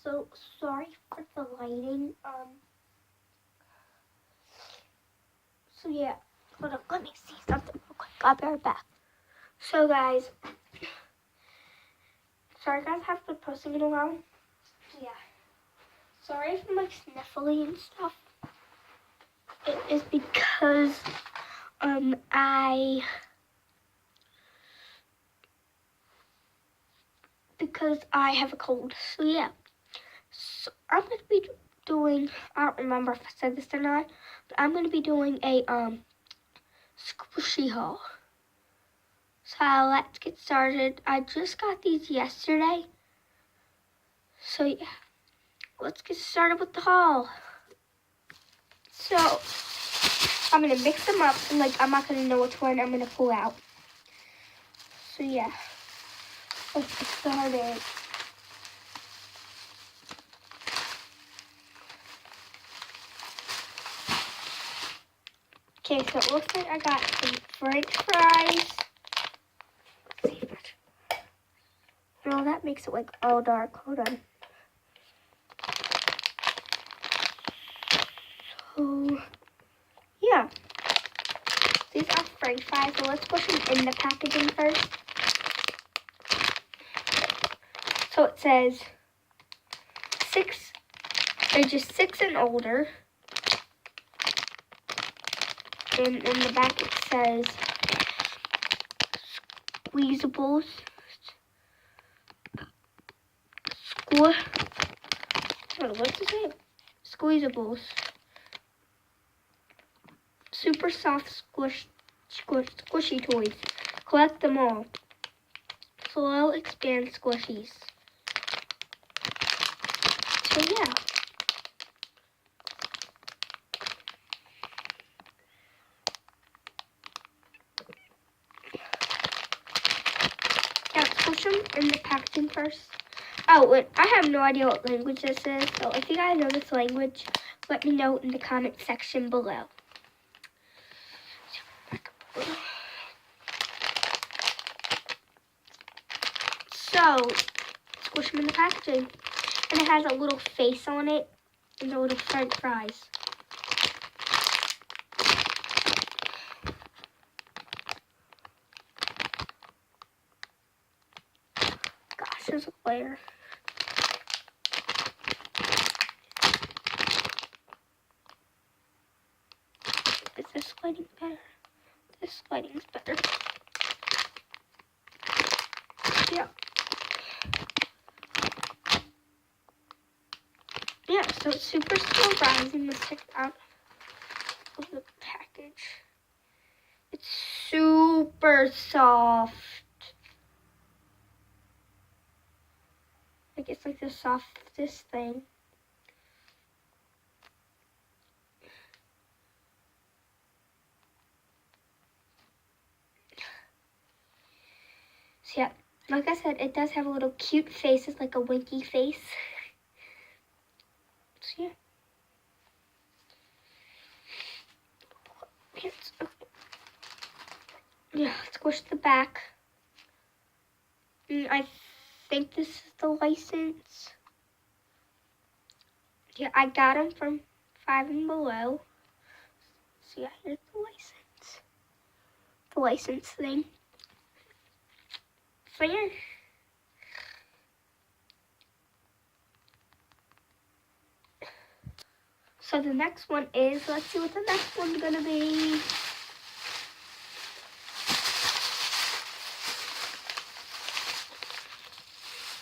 So sorry for the lighting. So yeah, hold up. Let me see something real quick. I'll be right back. So guys, sorry guys, I haven't been posting in a while. So yeah, sorry if I'm like sniffly and stuff. It is because I have a cold. So yeah. So I'm gonna be doing, I don't remember if I said this or not, but I'm gonna be doing a squishy haul. So let's get started. I just got these yesterday. So yeah, let's get started with the haul. So I'm gonna mix them up and like I'm not gonna know which one I'm gonna pull out. So yeah, let's get started. Okay, so it looks like I got some French fries. Let's see if no, that makes it like all dark. Hold on. So yeah, these are French fries. So let's put them in the packaging first. So it says ages 6 and older. And in the back it says squeezables. What's it say? Squeezables. Super soft squishy toys. Collect them all. Slow expand squishies. So yeah. Yeah, push them in the packaging first. Oh, and I have no idea what language this is, so if you guys know this language, let me know in the comment section below. So, squish them in the packaging. And it has a little face on it and the little French fries. Gosh, there's a glare. Is this lighting better? This lighting's better. Yeah. Yeah, so it's super slow rising. Let's check it out of the package. It's super soft. Like it's like the softest thing. So yeah, like I said, it does have a little cute face. It's like a winky face. So yeah. Yeah, squish the back. And I think this is the license. Yeah, I got them from Five and Below. So yeah, here's the license. The license thing. So yeah. So the next one is, let's see what the next one's gonna be.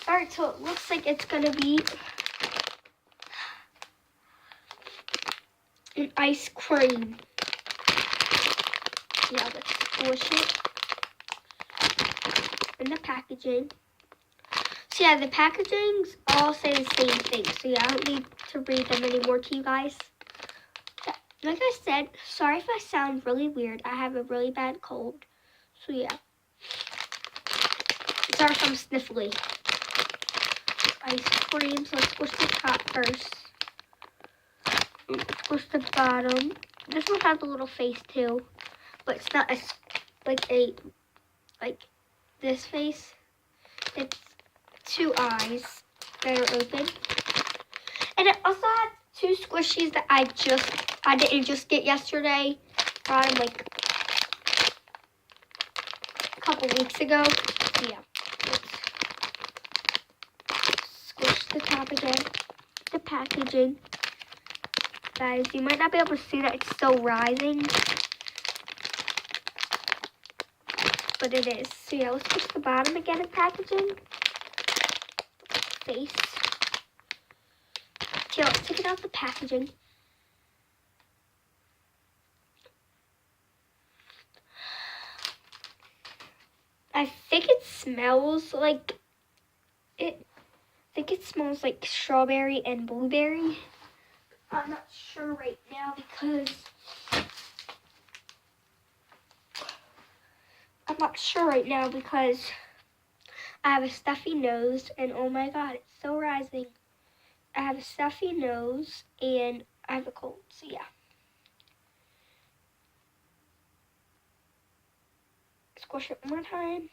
Alright, so it looks like it's gonna be an ice cream. Yeah, let's squish it in the packaging. So yeah, the packagings all say the same thing. So yeah, I don't need to read them anymore to you guys. Like I said, sorry if I sound really weird. I have a really bad cold. So yeah. Sorry if I'm sniffly. Ice cream, so let's squish the top first. Squish the bottom. This one has a little face too. But it's not like this face. It's 2 eyes that are open. And it also had 2 squishies that I didn't just get yesterday. Got them like a couple weeks ago. Yeah. Let's squish the top again. The packaging. Guys, you might not be able to see that it's still rising. But it is. So yeah, let's push the bottom again in packaging. Face. So yeah, let's take it out the packaging. I think it smells like strawberry and blueberry. I'm not sure right now because I have a stuffy nose, and oh my god, it's still rising. I have a stuffy nose and I have a cold, so yeah. Squish it one more time.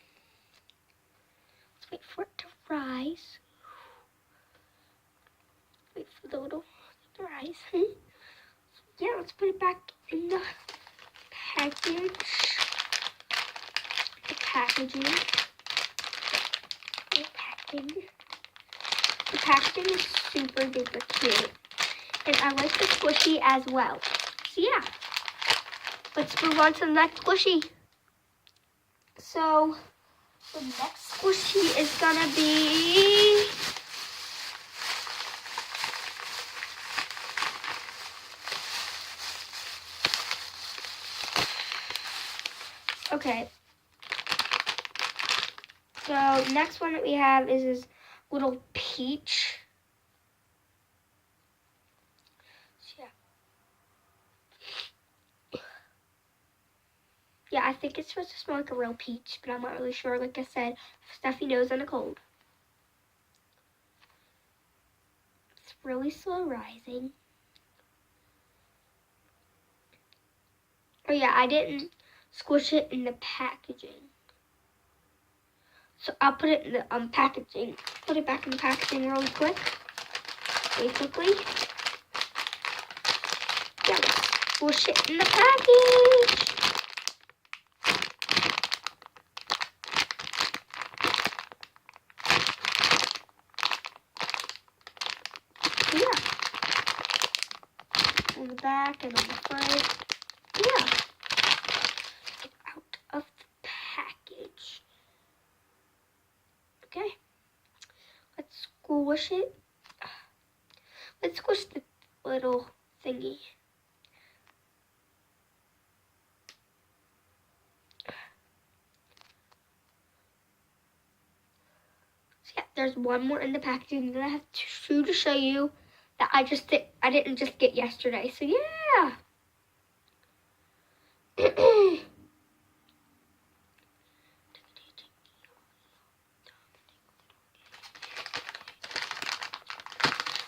Let's wait for it to rise. Wait for the little thing to rise. Yeah, let's put it back in the package. The packaging. The packaging is super duper cute. And I like the squishy as well. So yeah, let's move on to the next squishy. So the next squishy is gonna be okay. So next one that we have is this little peach. So, yeah, I think it's supposed to smell like a real peach, but I'm not really sure. Like I said, stuffy nose and a cold. It's really slow rising. Oh yeah, I didn't squish it in the packaging. So I'll put it in the packaging. Put it back in the packaging really quick. Basically. Yeah, let's squish it in the package. Yeah. On the back and on the front. Yeah. Out of the package. Okay. Let's squish it. Let's squish the little thingy. So yeah, there's one more in the packaging that I have to show you that I didn't just get yesterday. So yeah.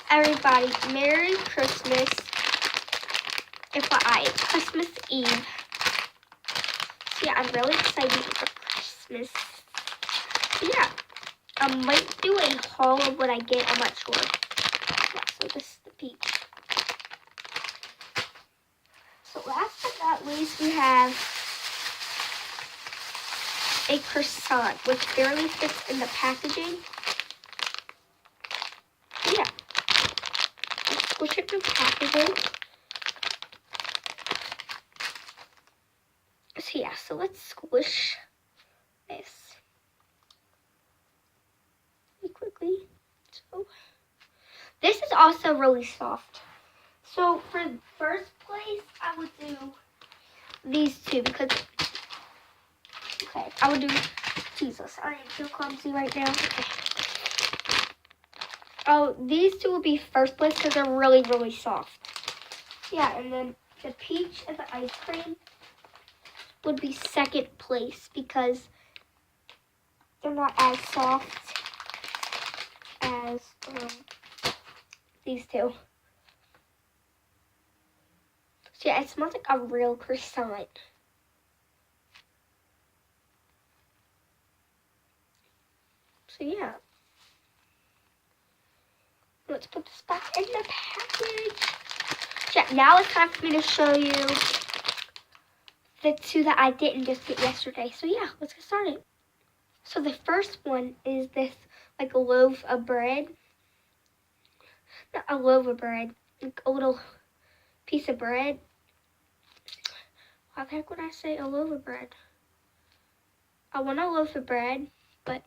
Everybody, Merry Christmas. FYI, it's Christmas Eve. So yeah, I'm really excited for Christmas. So yeah, I might do a haul of what I get, I'm not sure. Yeah, so this is the peach. So last but not least, we have a croissant, which barely fits in the packaging. Yeah. Let's squish it in the packaging. So yeah, so let's squish this really quickly. So this is also really soft. So for first place, I would do these two because, okay, I would do, Jesus, I am so clumsy right now. Okay. Oh, these two would be first place because they're really, really soft. Yeah, and then the peach and the ice cream would be second place because they're not as soft as these two. So yeah, it smells like a real croissant. So yeah. let's put this back in the package. Yeah, now it's time for me to show you the two that I didn't just get yesterday. So yeah, let's get started. So the first one is this like a loaf of bread. Not a loaf of bread, like a little piece of bread. Why the heck would I say a loaf of bread? I want a loaf of bread, but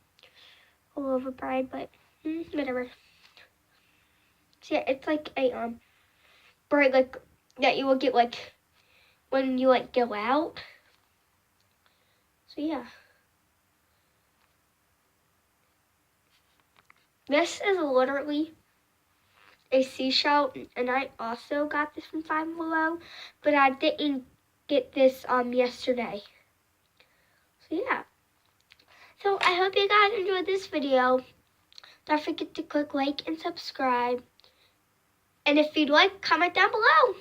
whatever. So yeah, it's like a bread like that you will get like when you like go out. So yeah. This is literally a seashell, and I also got this from Five Below, but I didn't get this yesterday. So yeah. So I hope you guys enjoyed this video. Don't forget to click like and subscribe. And if you'd like, comment down below.